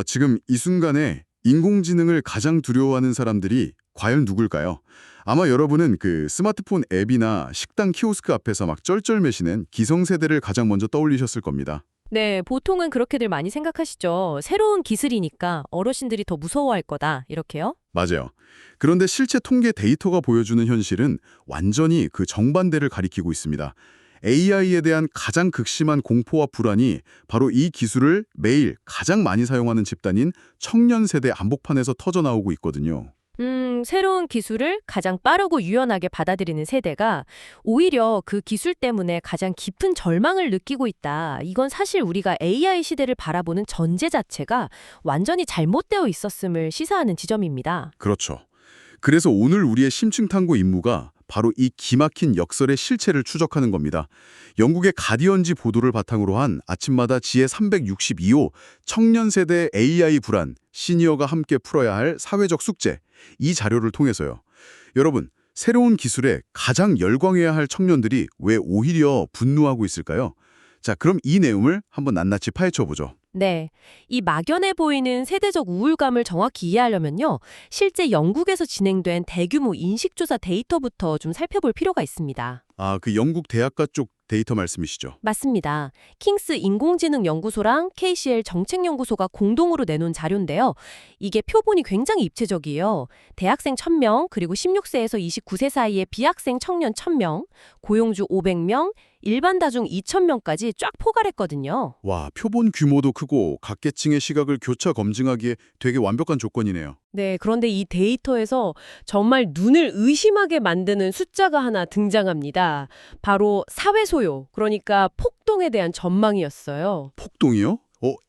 지금 이 순간에 인공지능을 가장 두려워하는 사람들이 과연 누굴까요? 아마 여러분은 그 스마트폰 앱이나 식당 키오스크 앞에서 막 쩔쩔매시는 기성세대를 가장 먼저 떠올리셨을 겁니다. 네, 보통은 그렇게들 많이 생각하시죠. 새로운 기술이니까 어르신들이 더 무서워할 거다. 이렇게요? 맞아요. 그런데 실제 통계 데이터가 보여주는 현실은 완전히 그 정반대를 가리키고 있습니다. AI에 대한 가장 극심한 공포와 불안이 바로 이 기술을 매일 가장 많이 사용하는 집단인 청년 세대 한복판에서 터져나오고 있거든요. 새로운 기술을 가장 빠르고 유연하게 받아들이는 세대가 오히려 그 기술 때문에 가장 깊은 절망을 느끼고 있다. 이건 사실 우리가 AI 시대를 바라보는 전제 자체가 완전히 잘못되어 있었음을 시사하는 지점입니다. 그렇죠. 그래서 오늘 우리의 심층 탐구 임무가 바로 이 기막힌 역설의 실체를 추적하는 겁니다. 영국의 가디언지 보도를 바탕으로 한 아침마다 지혜 362호 청년 세대 AI 불안, 시니어가 함께 풀어야 할 사회적 숙제, 이 자료를 통해서요. 여러분, 새로운 기술에 가장 열광해야 할 청년들이 왜 오히려 분노하고 있을까요? 자, 그럼 이 내용을 한번 낱낱이 파헤쳐보죠. 네. 이 막연해 보이는 세대적 우울감을 정확히 이해하려면요. 실제 영국에서 진행된 대규모 인식조사 데이터부터 좀 살펴볼 필요가 있습니다. 그 영국 대학가 쪽 데이터 말씀이시죠? 맞습니다. 킹스 인공지능 연구소랑 KCL 정책연구소가 공동으로 내놓은 자료인데요. 이게 표본이 굉장히 입체적이에요. 대학생 1000명, 그리고 16세에서 29세 사이의 비학생 청년 1000명, 고용주 500명, 일반 다중 2000명까지 쫙 포괄했거든요. 와, 표본 규모도 크고 각 계층의 시각을 교차 검증하기에 되게 완벽한 조건이네요. 네, 그런데 이 데이터에서 정말 눈을 의심하게 만드는 숫자가 하나 등장합니다. 바로 사회 소요, 그러니까 폭동에 대한 전망이었어요. 폭동이요?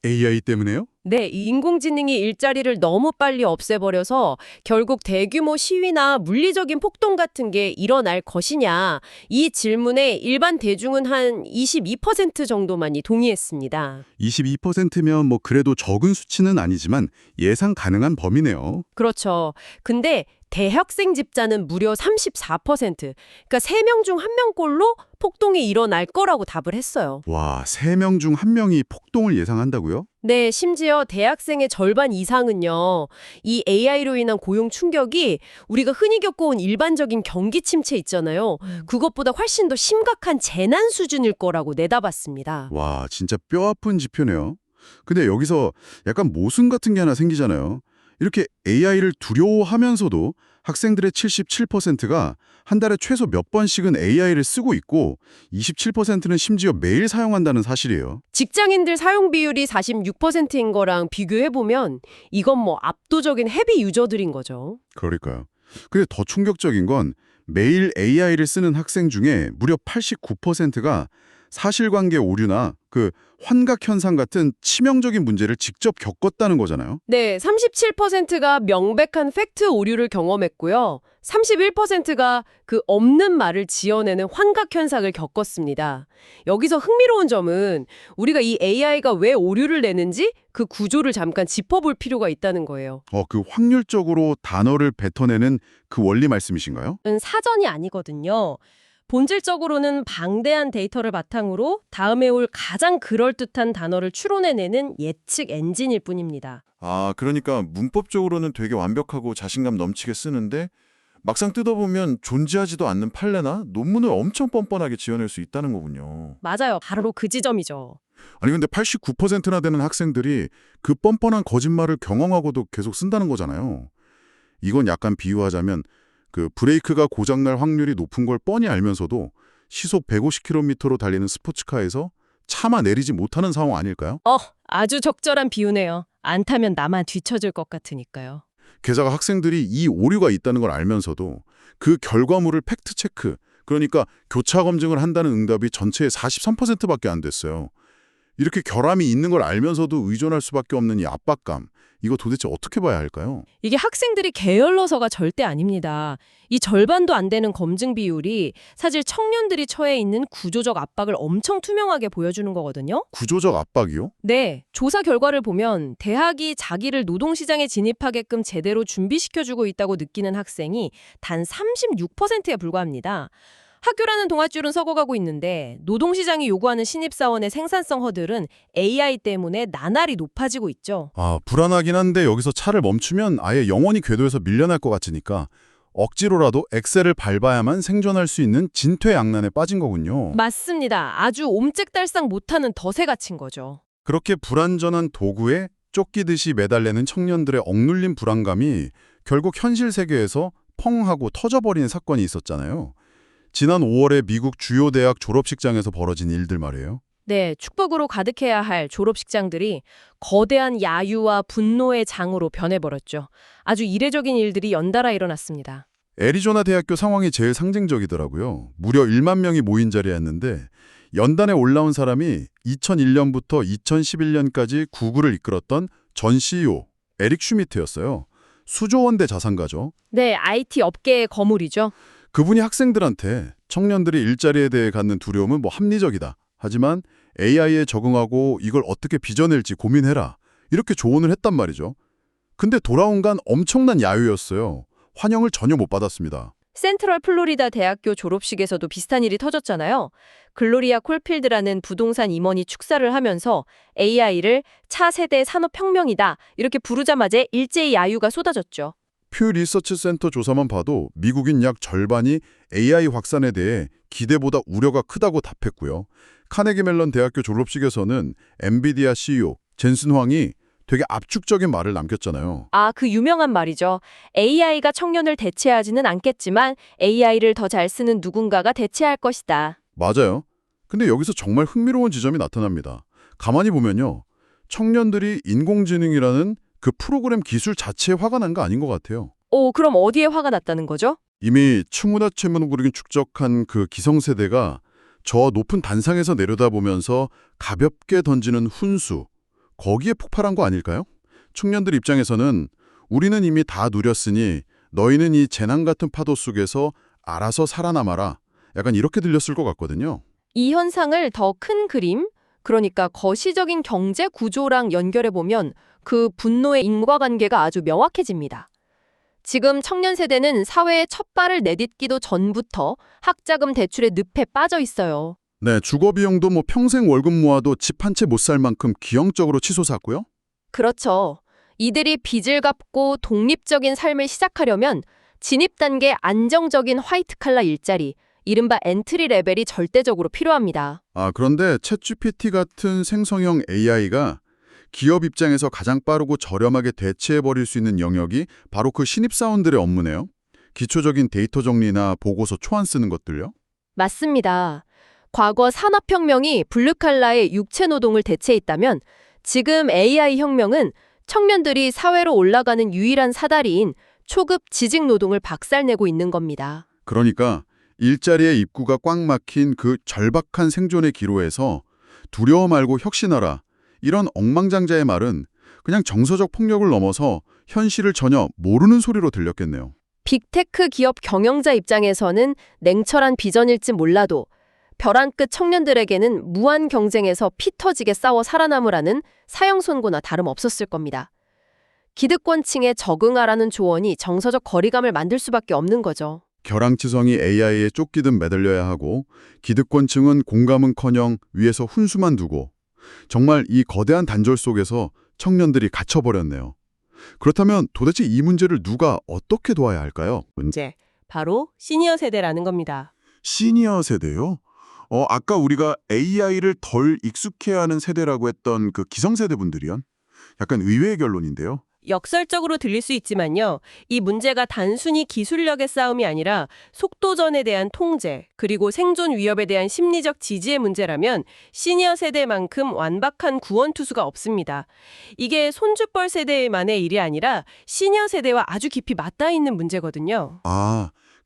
AI 때문에요? 네, 이 인공지능이 일자리를 너무 빨리 없애버려서 결국 대규모 시위나 물리적인 폭동 같은 게 일어날 것이냐, 이 질문에 일반 대중은 한 22% 정도만이 동의했습니다. 22%면 뭐 그래도 적은 수치는 아니지만 예상 가능한 범위네요. 그렇죠. 근데 대학생 집단은 무려 34%, 그러니까 3명 중 1명꼴로 폭동이 일어날 거라고 답을 했어요. 와, 3명 중 1명이 폭동을 예상한다고요? 네, 심지어 대학생의 절반 이상은요, 이 AI로 인한 고용 충격이 우리가 흔히 겪어온 일반적인 경기 침체 있잖아요. 그것보다 훨씬 더 심각한 재난 수준일 거라고 내다봤습니다. 와, 진짜 뼈아픈 지표네요. 근데 여기서 약간 모순 같은 게 하나 생기잖아요. 이렇게 AI를 두려워하면서도 학생들의 77%가 한 달에 최소 몇 번씩은 AI를 쓰고 있고 27%는 심지어 매일 사용한다는 사실이에요. 직장인들 사용 비율이 46%인 거랑 비교해보면 이건 뭐 압도적인 헤비 유저들인 거죠. 그러니까요. 근데 더 충격적인 건 매일 AI를 쓰는 학생 중에 무려 89%가 사실관계 오류나 그 환각 현상 같은 치명적인 문제를 직접 겪었다는 거잖아요. 네, 37%가 명백한 팩트 오류를 경험했고요. 31%가 그 없는 말을 지어내는 환각 현상을 겪었습니다. 여기서 흥미로운 점은 우리가 이 AI가 왜 오류를 내는지 그 구조를 잠깐 짚어볼 필요가 있다는 거예요. 그 확률적으로 단어를 뱉어내는 그 원리 말씀이신가요? 사전이 아니거든요. 본질적으로는 방대한 데이터를 바탕으로 다음에 올 가장 그럴듯한 단어를 추론해내는 예측 엔진일 뿐입니다. 그러니까 문법적으로는 되게 완벽하고 자신감 넘치게 쓰는데 막상 뜯어보면 존재하지도 않는 판례나 논문을 엄청 뻔뻔하게 지어낼 수 있다는 거군요. 맞아요. 바로 그 지점이죠. 아니 근데 89%나 되는 학생들이 그 뻔뻔한 거짓말을 경험하고도 계속 쓴다는 거잖아요. 이건 약간 비유하자면 그 브레이크가 고장날 확률이 높은 걸 뻔히 알면서도 시속 150km로 달리는 스포츠카에서 차마 내리지 못하는 상황 아닐까요? 아주 적절한 비유네요. 안 타면 나만 뒤처질 것 같으니까요. 게다가 학생들이 이 오류가 있다는 걸 알면서도 그 결과물을 팩트체크, 그러니까 교차 검증을 한다는 응답이 전체의 43%밖에 안 됐어요. 이렇게 결함이 있는 걸 알면서도 의존할 수밖에 없는 이 압박감, 이거 도대체 어떻게 봐야 할까요? 이게 학생들이 게을러서가 절대 아닙니다. 이 절반도 안 되는 검증 비율이 사실 청년들이 처해 있는 구조적 압박을 엄청 투명하게 보여주는 거거든요. 구조적 압박이요? 네, 조사 결과를 보면 대학이 자기를 노동시장에 진입하게끔 제대로 준비시켜주고 있다고 느끼는 학생이 단 36%에 불과합니다. 학교라는 동아줄은 썩어가고 있는데 노동시장이 요구하는 신입사원의 생산성 허들은 AI 때문에 나날이 높아지고 있죠. 불안하긴 한데 여기서 차를 멈추면 아예 영원히 궤도에서 밀려날 것 같으니까 억지로라도 엑셀을 밟아야만 생존할 수 있는 진퇴양난에 빠진 거군요. 맞습니다. 아주 옴짝달싹 못하는 덫에 갇힌 거죠. 그렇게 불완전한 도구에 쫓기듯이 매달리는 청년들의 억눌린 불안감이 결국 현실 세계에서 펑 하고 터져버리는 사건이 있었잖아요. 지난 5월에 미국 주요 대학 졸업식장에서 벌어진 일들 말이에요. 네, 축복으로 가득해야 할 졸업식장들이 거대한 야유와 분노의 장으로 변해버렸죠. 아주 이례적인 일들이 연달아 일어났습니다. 애리조나 대학교 상황이 제일 상징적이더라고요. 무려 1만 명이 모인 자리였는데 연단에 올라온 사람이 2001년부터 2011년까지 구글을 이끌었던 전 CEO 에릭 슈미트였어요. 수조 원대 자산가죠. 네, IT 업계의 거물이죠. 그분이 학생들한테 청년들이 일자리에 대해 갖는 두려움은 합리적이다. 하지만 AI에 적응하고 이걸 어떻게 빚어낼지 고민해라. 이렇게 조언을 했단 말이죠. 근데 돌아온 건 엄청난 야유였어요. 환영을 전혀 못 받았습니다. 센트럴 플로리다 대학교 졸업식에서도 비슷한 일이 터졌잖아요. 글로리아 콜필드라는 부동산 임원이 축사를 하면서 AI를 차세대 산업혁명이다 이렇게 부르자마자 일제히 야유가 쏟아졌죠. 퓨 리서치 센터 조사만 봐도 미국인 약 절반이 AI 확산에 대해 기대보다 우려가 크다고 답했고요. 카네기 멜론 대학교 졸업식에서는 엔비디아 CEO 젠슨 황이 되게 압축적인 말을 남겼잖아요. 그 유명한 말이죠. AI가 청년을 대체하지는 않겠지만 AI를 더 잘 쓰는 누군가가 대체할 것이다. 맞아요. 근데 여기서 정말 흥미로운 지점이 나타납니다. 가만히 보면요. 청년들이 인공지능이라는 그 프로그램 기술 자체에 화가 난 거 아닌 것 같아요. 그럼 어디에 화가 났다는 거죠? 이미 충무나체문구르기 축적한 그 기성세대가 저 높은 단상에서 내려다보면서 가볍게 던지는 훈수, 거기에 폭발한 거 아닐까요? 청년들 입장에서는 우리는 이미 다 누렸으니 너희는 이 재난 같은 파도 속에서 알아서 살아남아라. 약간 이렇게 들렸을 것 같거든요. 이 현상을 더 큰 그림, 그러니까 거시적인 경제 구조랑 연결해보면 그 분노의 인과관계가 아주 명확해집니다. 지금 청년 세대는 사회에 첫 발을 내딛기도 전부터 학자금 대출의 늪에 빠져 있어요. 네, 주거 비용도 평생 월급 모아도 집 한 채 못 살 만큼 기형적으로 치솟았고요. 그렇죠. 이들이 빚을 갚고 독립적인 삶을 시작하려면 진입 단계 안정적인 화이트칼라 일자리, 이른바 엔트리 레벨이 절대적으로 필요합니다. 그런데 챗GPT 같은 생성형 AI가 기업 입장에서 가장 빠르고 저렴하게 대체해버릴 수 있는 영역이 바로 그 신입사원들의 업무네요. 기초적인 데이터 정리나 보고서 초안 쓰는 것들요. 맞습니다. 과거 산업혁명이 블루칼라의 육체 노동을 대체했다면 지금 AI 혁명은 청년들이 사회로 올라가는 유일한 사다리인 초급 지직 노동을 박살내고 있는 겁니다. 그러니까 일자리의 입구가 꽉 막힌 그 절박한 생존의 기로에서 두려워 말고 혁신하라. 이런 억만장자의 말은 그냥 정서적 폭력을 넘어서 현실을 전혀 모르는 소리로 들렸겠네요. 빅테크 기업 경영자 입장에서는 냉철한 비전일지 몰라도 벼랑 끝 청년들에게는 무한 경쟁에서 피 터지게 싸워 살아남으라는 사형 선고나 다름없었을 겁니다. 기득권층에 적응하라는 조언이 정서적 거리감을 만들 수밖에 없는 거죠. 결항지성이 AI에 쫓기듯 매달려야 하고 기득권층은 공감은커녕 위에서 훈수만 두고 정말 이 거대한 단절 속에서 청년들이 갇혀버렸네요. 그렇다면 도대체 이 문제를 누가 어떻게 도와야 할까요? 문제, 바로 시니어 세대라는 겁니다. 시니어 세대요? 아까 우리가 AI를 덜 익숙해야 하는 세대라고 했던 그 기성세대 분들이요? 약간 의외의 결론인데요. 역설적으로 들릴 수 있지만요. 이 문제가 단순히 기술력의 싸움이 아니라 속도전에 대한 통제, 그리고 생존 위협에 대한 심리적 지지의 문제라면 시니어 세대만큼 완박한 구원투수가 없습니다. 이게 손주뻘 세대만의 일이 아니라 시니어 세대와 아주 깊이 맞닿아 있는 문제거든요.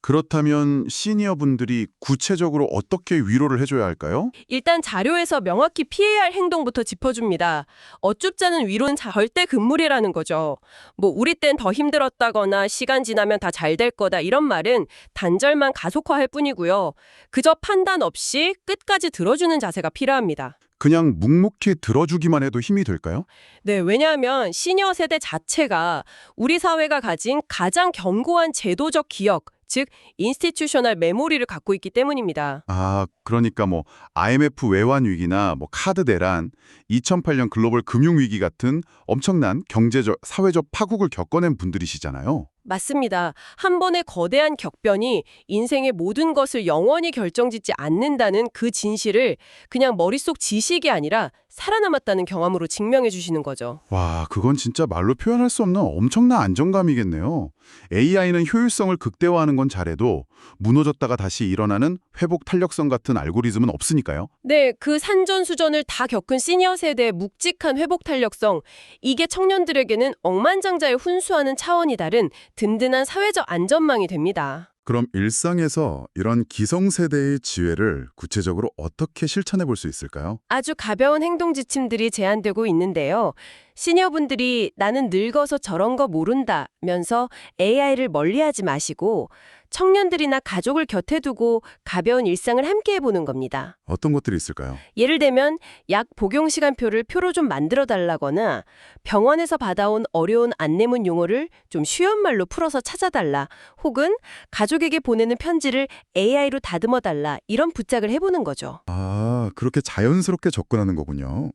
그렇다면 시니어 분들이 구체적으로 어떻게 위로를 해줘야 할까요? 일단 자료에서 명확히 피해야 할 행동부터 짚어줍니다. 어쭙자는 위로는 절대 금물이라는 거죠. 우리 땐 더 힘들었다거나 시간 지나면 다 잘 될 거다 이런 말은 단절만 가속화할 뿐이고요. 그저 판단 없이 끝까지 들어주는 자세가 필요합니다. 그냥 묵묵히 들어주기만 해도 힘이 될까요? 네, 왜냐하면 시니어 세대 자체가 우리 사회가 가진 가장 견고한 제도적 기억, 즉 인스티튜셔널 메모리를 갖고 있기 때문입니다. 아, 그러니까 뭐 IMF 외환 위기나 뭐 카드 대란, 2008년 글로벌 금융 위기 같은 엄청난 경제적, 사회적 파국을 겪어낸 분들이시잖아요. 맞습니다. 한 번의 거대한 격변이 인생의 모든 것을 영원히 결정짓지 않는다는 그 진실을 그냥 머릿속 지식이 아니라 살아남았다는 경험으로 증명해 주시는 거죠. 와, 그건 진짜 말로 표현할 수 없는 엄청난 안정감이겠네요. AI는 효율성을 극대화하는 건 잘해도 무너졌다가 다시 일어나는 회복 탄력성 같은 알고리즘은 없으니까요. 네, 그 산전수전을 다 겪은 시니어 세대의 묵직한 회복 탄력성, 이게 청년들에게는 억만장자에 훈수하는 차원이 다른 든든한 사회적 안전망이 됩니다. 그럼 일상에서 이런 기성세대의 지혜를 구체적으로 어떻게 실천해 볼 수 있을까요? 아주 가벼운 행동 지침들이 제안되고 있는데요. 시니어분들이 나는 늙어서 저런 거 모른다면서 AI를 멀리하지 마시고 청년들이나 가족을 곁에 두고 가벼운 일상을 함께 해보는 겁니다. 어떤 것들이 있을까요? 예를 들면 약 복용 시간표를 표로 좀 만들어 달라거나 병원에서 받아온 어려운 안내문 용어를 좀 쉬운 말로 풀어서 찾아달라, 혹은 가족에게 보내는 편지를 AI로 다듬어 달라, 이런 부탁을 해보는 거죠. 아, 그렇게 자연스럽게 접근하는 거군요.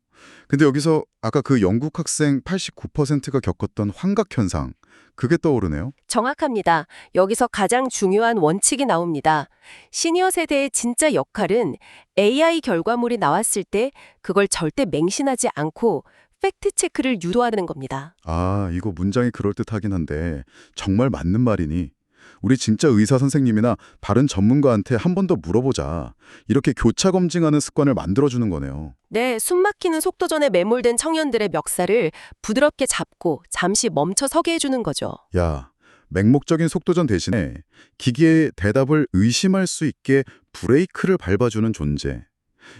근데 여기서 아까 그 영국 학생 89%가 겪었던 환각 현상, 그게 떠오르네요. 정확합니다. 여기서 가장 중요한 원칙이 나옵니다. 시니어 세대의 진짜 역할은 AI 결과물이 나왔을 때 그걸 절대 맹신하지 않고 팩트 체크를 유도하는 겁니다. 아, 이거 문장이 그럴듯하긴 한데 정말 맞는 말이니 우리 진짜 의사 선생님이나 다른 전문가한테 한 번 더 물어보자. 이렇게 교차 검증하는 습관을 만들어주는 거네요. 네, 숨막히는 속도전에 매몰된 청년들의 멱살을 부드럽게 잡고 잠시 멈춰 서게 해주는 거죠. 야, 맹목적인 속도전 대신에 기계의 대답을 의심할 수 있게 브레이크를 밟아주는 존재.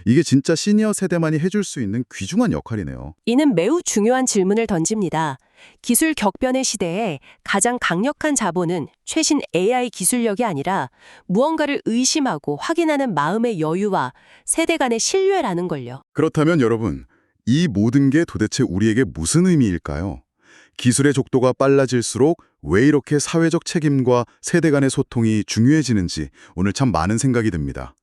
이게 진짜 시니어 세대만이 해줄 수 있는 귀중한 역할이네요. 이는 매우 중요한 질문을 던집니다. 기술 격변의 시대에 가장 강력한 자본은 최신 AI 기술력이 아니라 무언가를 의심하고 확인하는 마음의 여유와 세대 간의 신뢰라는 걸요. 그렇다면 여러분, 이 모든 게 도대체 우리에게 무슨 의미일까요? 기술의 족도가 빨라질수록 왜 이렇게 사회적 책임과 세대 간의 소통이 중요해지는지 오늘 참 많은 생각이 듭니다.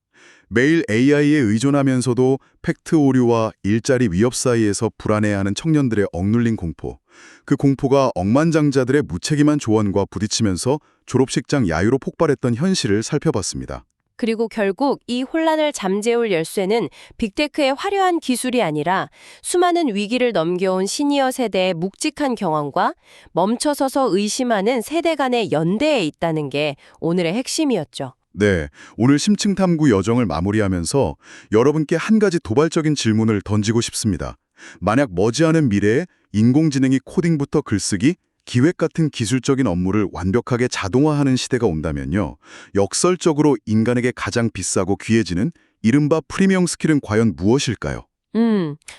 매일 AI에 의존하면서도 팩트 오류와 일자리 위협 사이에서 불안해하는 청년들의 억눌린 공포. 그 공포가 억만장자들의 무책임한 조언과 부딪히면서 졸업식장 야유로 폭발했던 현실을 살펴봤습니다. 그리고 결국 이 혼란을 잠재울 열쇠는 빅테크의 화려한 기술이 아니라 수많은 위기를 넘겨온 시니어 세대의 묵직한 경험과 멈춰서서 의심하는 세대 간의 연대에 있다는 게 오늘의 핵심이었죠. 네, 오늘 심층 탐구 여정을 마무리하면서 여러분께 한 가지 도발적인 질문을 던지고 싶습니다. 만약 머지않은 미래에 인공지능이 코딩부터 글쓰기, 기획 같은 기술적인 업무를 완벽하게 자동화하는 시대가 온다면요. 역설적으로 인간에게 가장 비싸고 귀해지는 이른바 프리미엄 스킬은 과연 무엇일까요?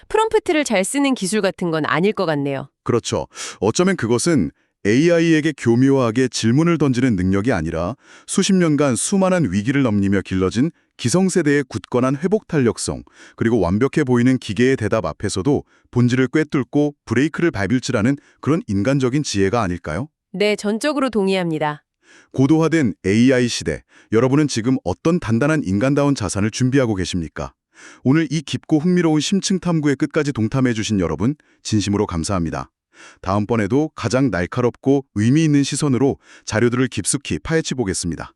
프롬프트를 잘 쓰는 기술 같은 건 아닐 것 같네요. 그렇죠. 어쩌면 그것은 AI에게 교묘하게 질문을 던지는 능력이 아니라 수십 년간 수많은 위기를 넘기며 길러진 기성세대의 굳건한 회복 탄력성, 그리고 완벽해 보이는 기계의 대답 앞에서도 본질을 꿰뚫고 브레이크를 밟을 줄 아는 그런 인간적인 지혜가 아닐까요? 네, 전적으로 동의합니다. 고도화된 AI 시대, 여러분은 지금 어떤 단단한 인간다운 자산을 준비하고 계십니까? 오늘 이 깊고 흥미로운 심층 탐구의 끝까지 동참해 주신 여러분, 진심으로 감사합니다. 다음번에도 가장 날카롭고 의미 있는 시선으로 자료들을 깊숙이 파헤쳐 보겠습니다.